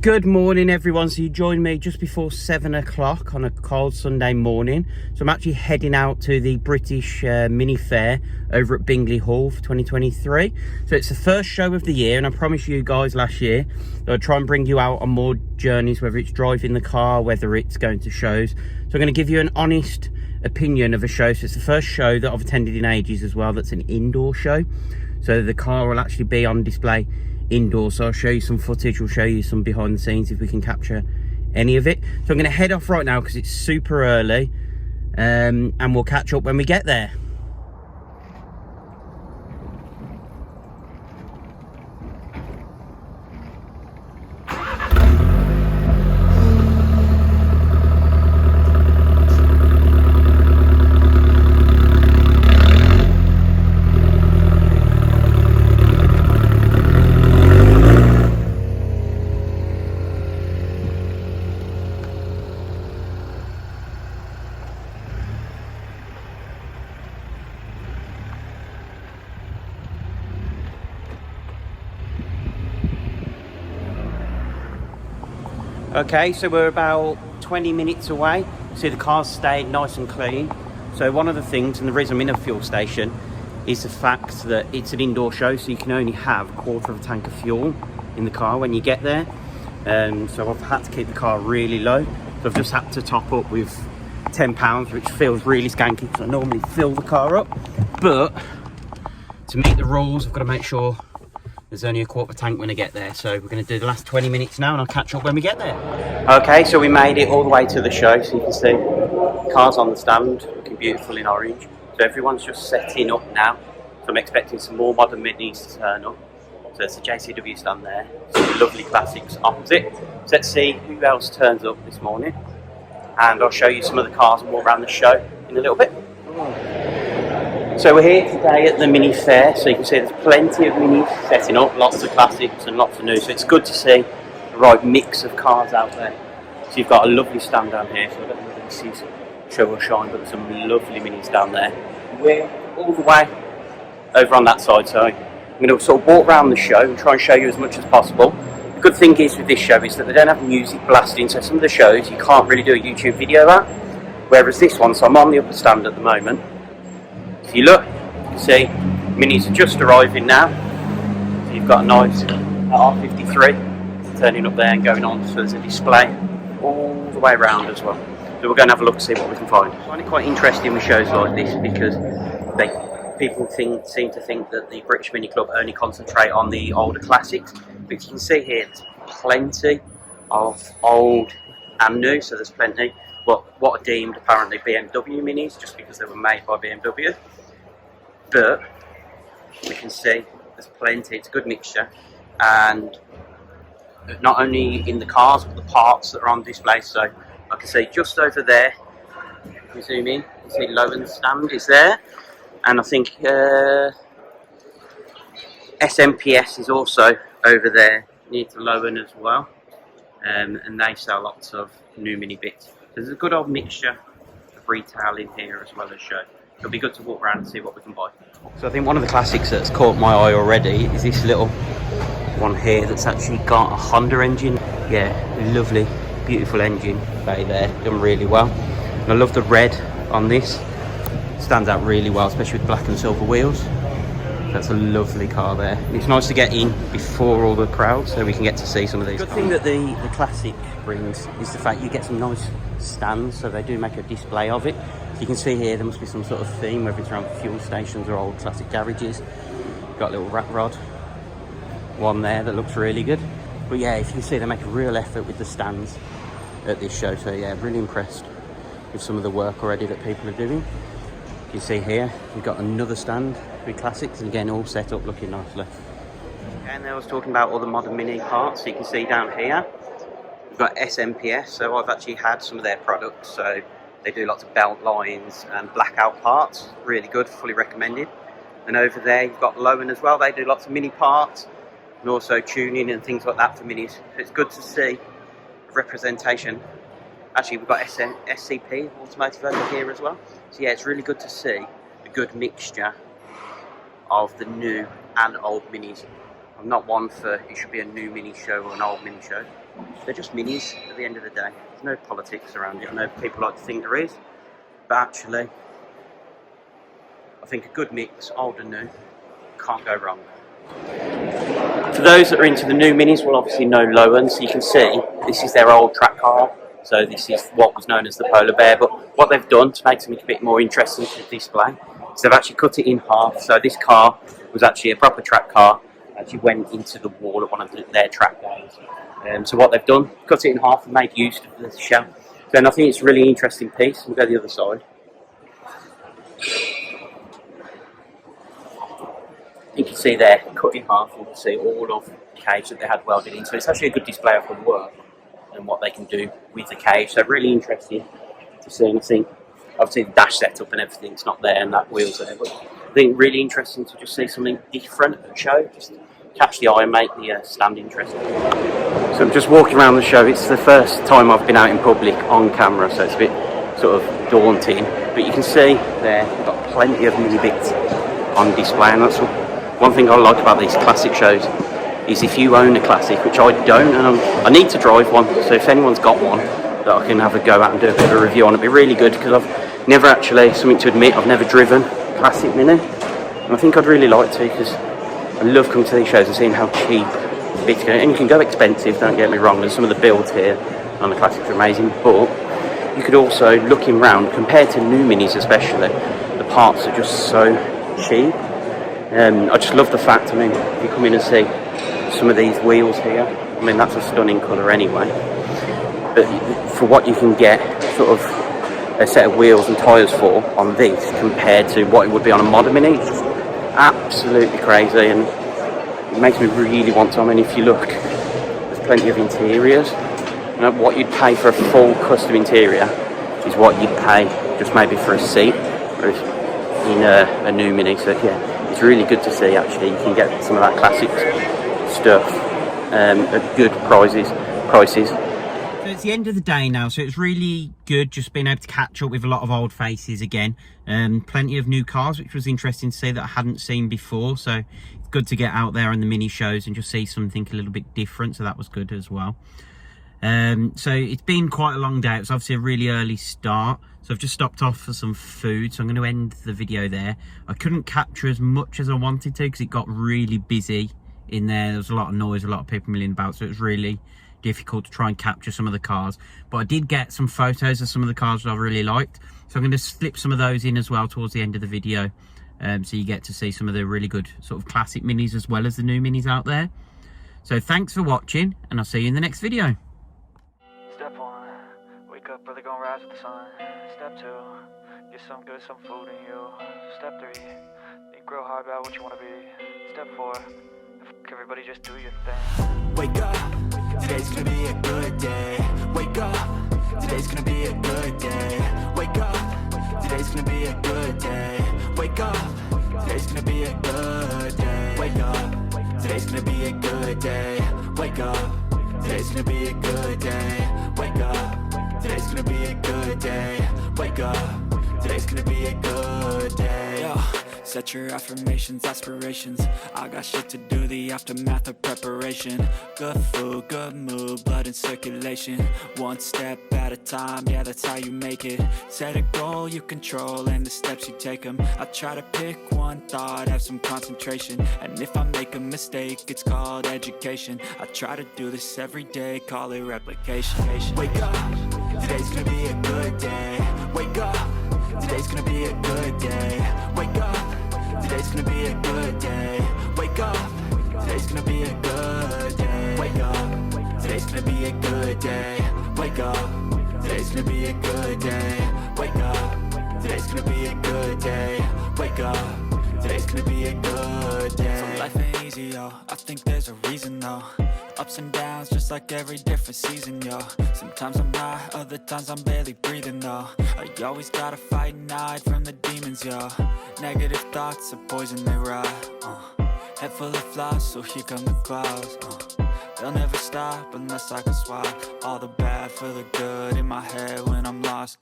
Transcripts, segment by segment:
Good morning everyone. So you joined me just before 7 o'clock on a cold Sunday morning. So I'm actually heading out to the British mini fair over at Bingley Hall for 2023. So it's the first show of the year, and I promised you guys last year that I'd try and bring you out on more journeys, whether it's driving the car, whether it's going to shows. So I'm going to give you an honest opinion of a show. So it's the first show that I've attended in ages as well that's an indoor show. So the car will actually be on display indoors, so I'll show you some footage, we'll show you some behind the scenes if we can capture any of it. So I'm going to head off right now because it's super early, and we'll catch up when we get there. Okay, so we're about 20 minutes away. See, the car's stayed nice and clean. So one of the things, and the reason I'm in a fuel station, is the fact that it's an indoor show, so you can only have a quarter of a tank of fuel in the car when you get there. So I've had to keep the car really low. So I've just had to top up with £10, which feels really skanky because I normally fill the car up. But to meet the rules, I've got to make sure there's only a quarter tank when I get there. So we're going to do the last 20 minutes now, and I'll catch up when we get there. Okay, so we made it all the way to the show. So you can see cars on the stand looking beautiful in orange. So everyone's just setting up now. So I'm expecting some more modern minis to turn up. So there's a JCW stand there, some lovely classics opposite. So let's see who else turns up this morning, and I'll show you some of the cars and walk around the show in a little bit. So we're here today at the mini fair, so you can see there's plenty of minis setting up, lots of classics and lots of new, so it's good to see the right mix of cars out there. So you've got a lovely stand down here, so I don't know whether this is show or shine, but there's some lovely minis down there. We're all the way over on that side, so I'm going to sort of walk around the show and try and show you as much as possible. The good thing is with this show is that they don't have music blasting, so some of the shows you can't really do a YouTube video at, whereas this one, so I'm on the upper stand at the moment. If you look, you can see minis are just arriving now. So you've got a nice R53 turning up there and going on, so there's a display all the way around as well. So we're going to have a look and see what we can find. I find it quite interesting with shows like this because people seem to think that the British Mini Club only concentrate on the older classics. But you can see here there's plenty of old and new, so there's plenty. What are deemed apparently BMW minis just because they were made by BMW. But we can see there's plenty, it's a good mixture, and not only in the cars but the parts that are on display. So I can see just over there, if we zoom in, you can see Lowen's stand is there, and I think SMPS is also over there near to Lowen as well, and they sell lots of new mini bits. So there's a good old mixture of retail in here as well as show. It'll be good to walk around and see what we can buy. So I think one of the classics that's caught my eye already is this little one here that's actually got a Honda engine. Yeah, lovely, beautiful engine bay there, done really well. And I love the red on this. It stands out really well, especially with black and silver wheels. That's a lovely car there. It's nice to get in before all the crowd so we can get to see some of these. The good thing that the Classic brings is the fact you get some nice stands, so they do make a display of it. So you can see here there must be some sort of theme, whether it's around fuel stations or old classic garages. Got a little rat rod one there that looks really good. But yeah, if you can see, they make a real effort with the stands at this show. So yeah, really impressed with some of the work already that people are doing. You can see here, we've got another stand with classics, and again, all set up looking nicely. And there I was talking about all the modern mini parts. So you can see down here, we've got SMPS. So I've actually had some of their products. So they do lots of belt lines and blackout parts. Really good, fully recommended. And over there, you've got Lowen as well. They do lots of mini parts and also tuning and things like that for minis. So it's good to see representation. Actually, we've got SCP, automotive over here as well. So yeah, it's really good to see a good mixture of the new and old minis I'm not one for it should be a new mini show or an old mini show. They're just minis at the end of the day. There's no politics around it. I know people like to think there is, but actually, I think a good mix, old and new, can't go wrong. For those that are into the new minis will obviously know Lowen, so you can see this is their old track car. So this is what was known as the Polar Bear, but what they've done to make something a bit more interesting to display is they've actually cut it in half. So this car was actually a proper track car, actually went into the wall at one of their track days. So what they've done, cut it in half and made use of the shell. Then I think it's a really interesting piece. We'll go to the other side. You can see there, cut in half, you can see all of the cage that they had welded in. So it's actually a good display of the work and what they can do with the cage. So really interesting to see. And I think, obviously the dash setup and everything's not there and that wheel's there. But I think really interesting to just see something different at the show. Just catch the eye and make the stand interesting. So I'm just walking around the show. It's the first time I've been out in public on camera, so it's a bit sort of daunting. But you can see there, we've got plenty of mini bits on display, and that's one thing I like about these classic shows is if you own a classic, which I don't, and I need to drive one, so if anyone's got one that I can have a go at and do a bit of a review on, it'd be really good, because I've never actually, something to admit, I've never driven a classic mini, and I think I'd really like to, because I love coming to these shows and seeing how cheap bits go, and you can go expensive, don't get me wrong, and some of the builds here on the classics are amazing, but you could also, looking round, compared to new minis especially, the parts are just so cheap. I just love the fact, I mean, if you come in and see some of these wheels here, I mean, that's a stunning colour anyway, but for what you can get sort of a set of wheels and tyres for on this compared to what it would be on a modern mini, it's just absolutely crazy, and it makes me really want to. I mean, if you look, there's plenty of interiors, you know, what you'd pay for a full custom interior is what you'd pay just maybe for a seat in a new mini. So yeah, it's really good to see actually you can get some of that classic stuff at good prices. So it's the end of the day now, so it's really good just being able to catch up with a lot of old faces again. Plenty of new cars, which was interesting to see that I hadn't seen before, so it's good to get out there on the mini shows and just see something a little bit different, so that was good as well. So it's been quite a long day. It was obviously a really early start, so I've just stopped off for some food, so I'm going to end the video there. I couldn't capture as much as I wanted to because it got really busy in there. There was a lot of noise, a lot of people milling about, so it was really difficult to try and capture some of the cars, but I did get some photos of some of the cars that I really liked, so I'm going to slip some of those in as well towards the end of the video, so you get to see some of the really good sort of classic minis as well as the new minis out there. So thanks for watching, and I'll see you in the next video. Step 1, wake up early, gonna rise with the sun. Step 2, get some good, some food in you. Step 3, think real hard about what you wanna be. Step 4, everybody just do your thing. Wake up, today's gonna be a good day. Wake up, today's gonna be a good day. Wake up, today's gonna be a good day. Wake up, today's gonna be a good day. Wake up, today's gonna be a good day. Wake up, today's gonna be a good day. Wake up, today's gonna be a good day. Wake up, today's gonna be a good day. Yo. Set your affirmations, aspirations. I got shit to do, the aftermath of preparation. Good food, good mood, blood in circulation. One step at a time, yeah, that's how you make it. Set a goal you control and the steps you take them. I try to pick one thought, have some concentration. And if I make a mistake, it's called education. I try to do this every day, call it replication. Wake up, today's gonna be a good day. Wake up, today's gonna be a good day. Wake up, today's gonna be a good day. Wake up, today's gonna be a good day. Wake up, today's gonna be a good day. Wake up, today's gonna be a good day. Wake up, today's gonna be a good day. Wake up, today's gonna be a good day. So life ain't easy, yo, I think there's a reason though. Ups and downs, just like every different season, yo. Sometimes I'm high, other times I'm barely breathing, though. I always gotta fight and hide from the demons, yo. Negative thoughts are poison, they rot. Head full of flies, so here come the clouds. They'll never stop unless I can swap all the bad for the good in my head when I'm lost.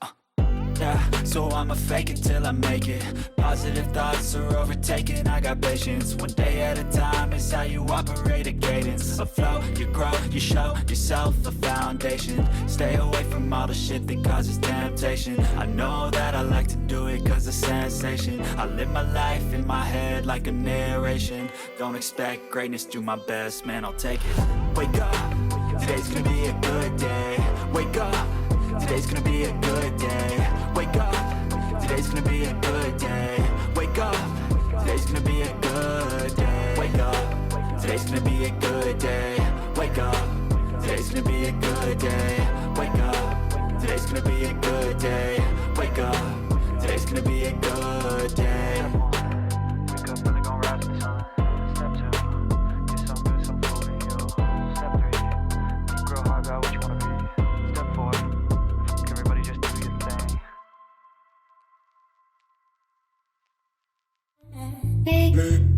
Yeah, so I'ma fake it till I make it. Positive thoughts are overtaken, I got patience. One day at a time is how you operate a cadence. A flow, you grow, you show yourself a foundation. Stay away from all the shit that causes temptation. I know that I like to do it cause it's sensation. I live my life in my head like a narration. Don't expect greatness, do my best, man, I'll take it. Wake up, today's gonna be a good day. Wake up, today's gonna be a good day. Wake up, today's gonna be a good day. Wake up, today's gonna be a good day. Wake up, today's gonna be a good day. Wake up, today's gonna be a good day. Wake up, today's gonna be a good day. Wake up, today's gonna be a good day. Wake up, really gonna rise with the sun. Step 2, get some good, some food in you. Step 3, think real hard about what you wanna be. Step 4, everybody just do your thing. Big